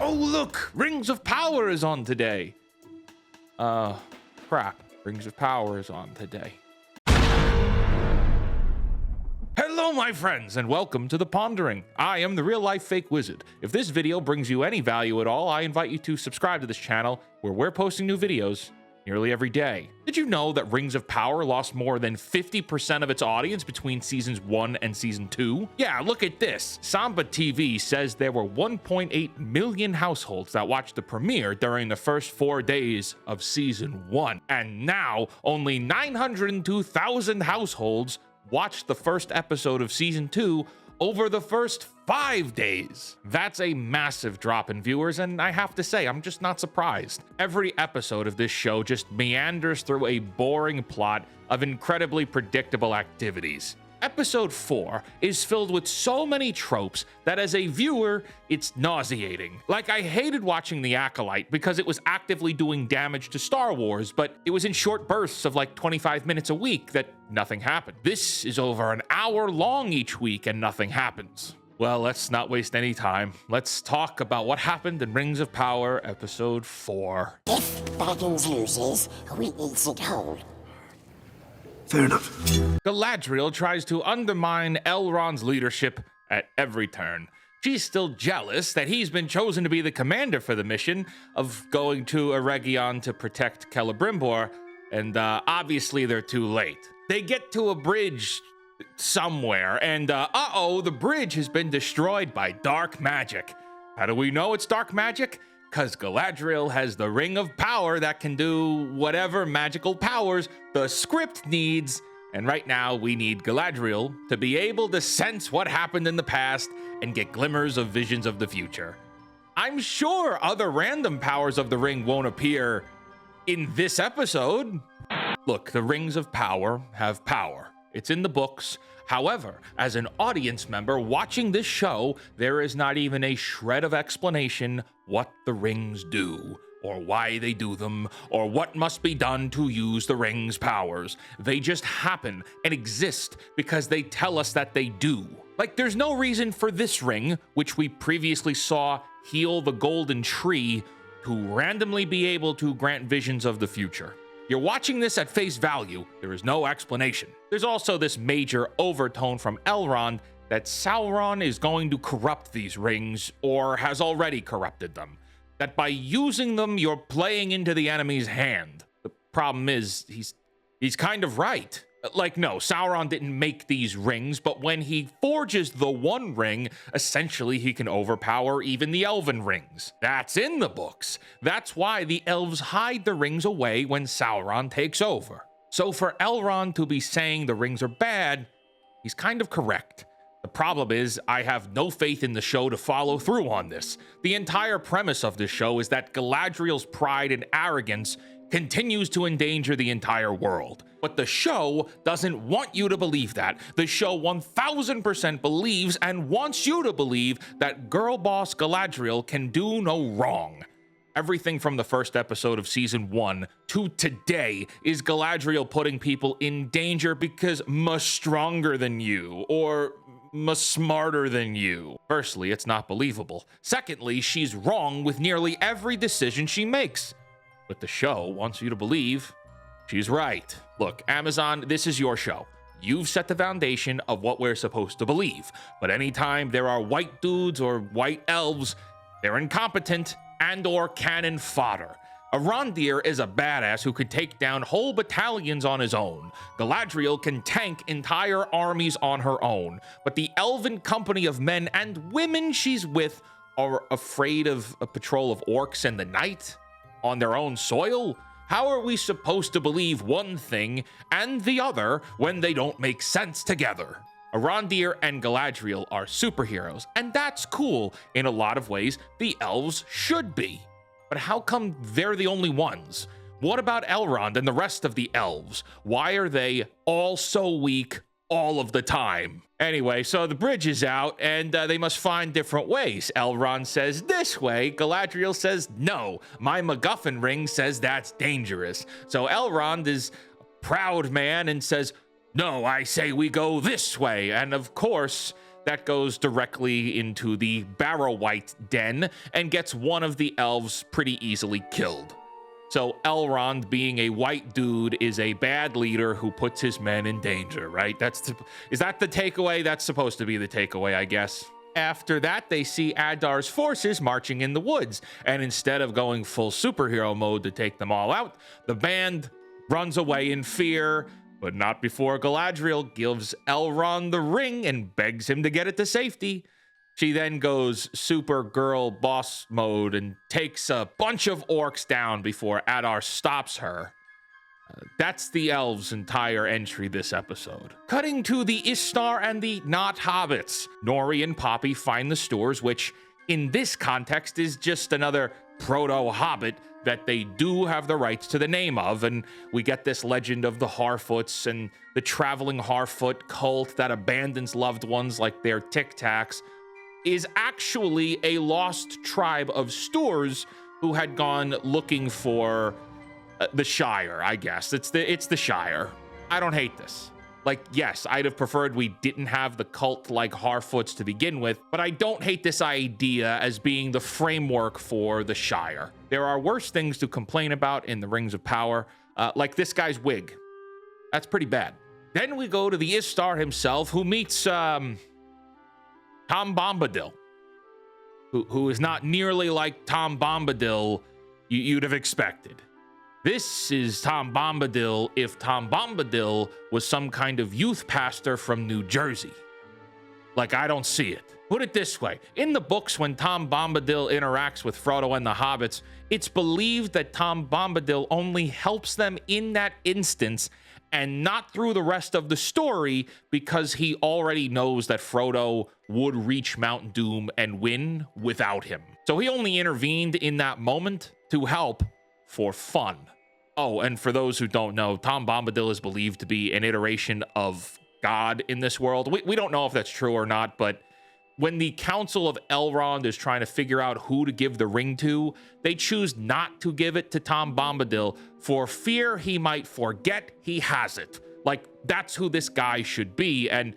Oh, look! Rings of Power is on today. Crap. Rings of Power is on today. Hello, my friends, and welcome to The Pondering. I am the real-life fake wizard. If this video brings you any value at all, I invite you to subscribe to this channel, where we're posting new videos nearly every day. Did you know that Rings of Power lost more than 50% of its audience between Seasons 1 and Season 2? Yeah, look at this. Samba TV says there were 1.8 million households that watched the premiere during the first 4 days of Season 1. And now, only 902,000 households watched the first episode of Season 2 over the first 5 days. That's a massive drop in viewers, and I have to say, I'm just not surprised. Every episode of this show just meanders through a boring plot of incredibly predictable activities. Episode 4 is filled with so many tropes that as a viewer, it's nauseating. Like, I hated watching The Acolyte because it was actively doing damage to Star Wars, but it was in short bursts of like 25 minutes a week that nothing happened. This is over an hour long each week and nothing happens. Well, let's not waste any time. Let's talk about what happened in Rings of Power Episode 4. If Baggins loses, we eats it whole. Fair enough. Galadriel tries to undermine Elrond's leadership at every turn. She's still jealous that he's been chosen to be the commander for the mission of going to Eregion to protect Celebrimbor, and obviously they're too late. They get to a bridge somewhere, and uh-oh, the bridge has been destroyed by dark magic. How do we know it's dark magic? Because Galadriel has the Ring of Power that can do whatever magical powers the script needs. And right now, we need Galadriel to be able to sense what happened in the past and get glimmers of visions of the future. I'm sure other random powers of the ring won't appear in this episode. Look, the Rings of Power have power. It's in the books. However, as an audience member watching this show, there is not even a shred of explanation what the rings do, or why they do them, or what must be done to use the rings' powers. They just happen and exist because they tell us that they do. Like, there's no reason for this ring, which we previously saw heal the golden tree, to randomly be able to grant visions of the future. You're watching this at face value. There is no explanation. There's also this major overtone from Elrond that Sauron is going to corrupt these rings, or has already corrupted them. That by using them, you're playing into the enemy's hand. The problem is, he's kind of right. Like, no, Sauron didn't make these rings, but when he forges the One Ring, essentially he can overpower even the Elven rings. That's in the books. That's why the elves hide the rings away when Sauron takes over. So for Elrond to be saying the rings are bad, he's kind of correct. The problem is, I have no faith in the show to follow through on this. The entire premise of this show is that Galadriel's pride and arrogance continues to endanger the entire world. But the show doesn't want you to believe that. The show 1000% believes and wants you to believe that girl boss Galadriel can do no wrong. Everything from the first episode of Season 1 to today is Galadriel putting people in danger because much stronger than you, or much smarter than you. Firstly, it's not believable. Secondly, she's wrong with nearly every decision she makes. But the show wants you to believe she's right. Look, Amazon, this is your show. You've set the foundation of what we're supposed to believe. But anytime there are white dudes or white elves, they're incompetent and/or cannon fodder. Arondir is a badass who could take down whole battalions on his own. Galadriel can tank entire armies on her own. But the elven company of men and women she's with are afraid of a patrol of orcs in the night on their own soil? How are we supposed to believe one thing and the other when they don't make sense together? Arondir and Galadriel are superheroes, and that's cool. In a lot of ways, the elves should be. But how come they're the only ones? What about Elrond and the rest of the elves? Why are they all so weak all of the time? Anyway, so the bridge is out, and they must find different ways. Elrond says this way, Galadriel says no. My MacGuffin ring says that's dangerous. So Elrond is a proud man and says, no, I say we go this way. And of course, that goes directly into the Barrow White den and gets one of the elves pretty easily killed. So Elrond, being a white dude, is a bad leader who puts his men in danger, right? Is that the takeaway? That's supposed to be the takeaway, I guess. After that, they see Adar's forces marching in the woods, and instead of going full superhero mode to take them all out, the band runs away in fear, but not before Galadriel gives Elrond the ring and begs him to get it to safety. She then goes Supergirl boss mode and takes a bunch of orcs down before Adar stops her. That's the elves' entire entry this episode. Cutting to the Istar and the not hobbits. Nori and Poppy find the stores, which in this context is just another proto-hobbit that they do have the rights to the name of, and we get this legend of the Harfoots and the traveling Harfoot cult that abandons loved ones like their Tic Tacs is actually a lost tribe of Stores who had gone looking for the Shire, I guess. It's the Shire. I don't hate this. Like, yes, I'd have preferred we didn't have the cult like Harfoots to begin with, but I don't hate this idea as being the framework for the Shire. There are worse things to complain about in the Rings of Power, like this guy's wig. That's pretty bad. Then we go to the Istar himself, who meets Tom Bombadil, who is not nearly like Tom Bombadil you'd have expected. This is Tom Bombadil if Tom Bombadil was some kind of youth pastor from New Jersey. Like, I don't see it. Put it this way. In the books, when Tom Bombadil interacts with Frodo and the hobbits, it's believed that Tom Bombadil only helps them in that instance and not through the rest of the story because he already knows that Frodo would reach Mount Doom and win without him. So he only intervened in that moment to help for fun. Oh, and for those who don't know, Tom Bombadil is believed to be an iteration of God in this world. We don't know if that's true or not, but when the Council of Elrond is trying to figure out who to give the ring to, they choose not to give it to Tom Bombadil for fear he might forget he has it. Like, that's who this guy should be, and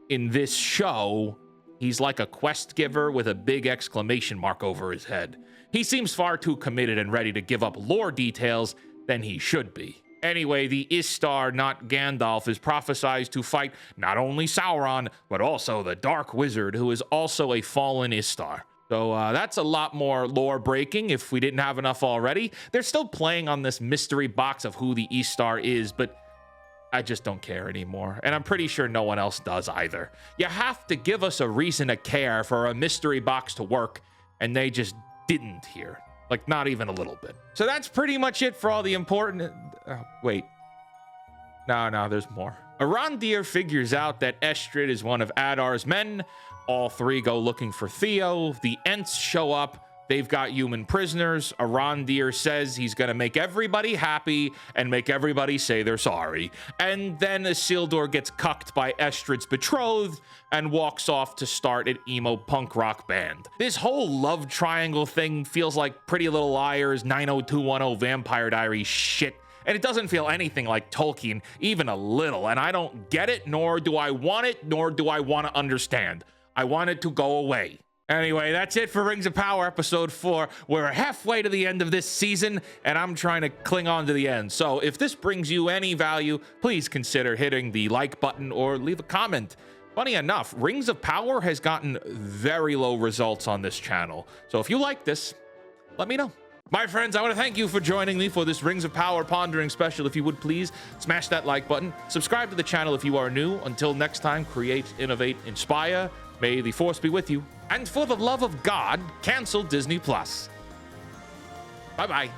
in this show, he's like a quest giver with a big exclamation mark over his head. He seems far too committed and ready to give up lore details than he should be. Anyway, the Istar, not Gandalf, is prophesied to fight not only Sauron, but also the Dark Wizard, who is also a fallen Istar. So that's a lot more lore breaking if we didn't have enough already. They're still playing on this mystery box of who the Istar is, but I just don't care anymore. And I'm pretty sure no one else does either. You have to give us a reason to care for a mystery box to work, and they just didn't here. Like, not even a little bit. So that's pretty much it for all the important... wait. No, there's more. Arondir figures out that Estrid is one of Adar's men. All three go looking for Theo. The Ents show up. They've got human prisoners. Arondir says he's gonna make everybody happy and make everybody say they're sorry. And then Isildur gets cucked by Estrid's betrothed and walks off to start an emo punk rock band. This whole love triangle thing feels like Pretty Little Liars 90210 Vampire Diaries shit. And it doesn't feel anything like Tolkien, even a little. And I don't get it, nor do I want it, nor do I want to understand. I want it to go away. Anyway, that's it for Rings of Power Episode 4. We're halfway to the end of this season, and I'm trying to cling on to the end. So if this brings you any value, please consider hitting the like button or leave a comment. Funny enough, Rings of Power has gotten very low results on this channel. So if you like this, let me know. My friends, I want to thank you for joining me for this Rings of Power Pondering special. If you would please smash that like button. Subscribe to the channel if you are new. Until next time, create, innovate, inspire. May the Force be with you. And for the love of God, cancel Disney+. Bye-bye.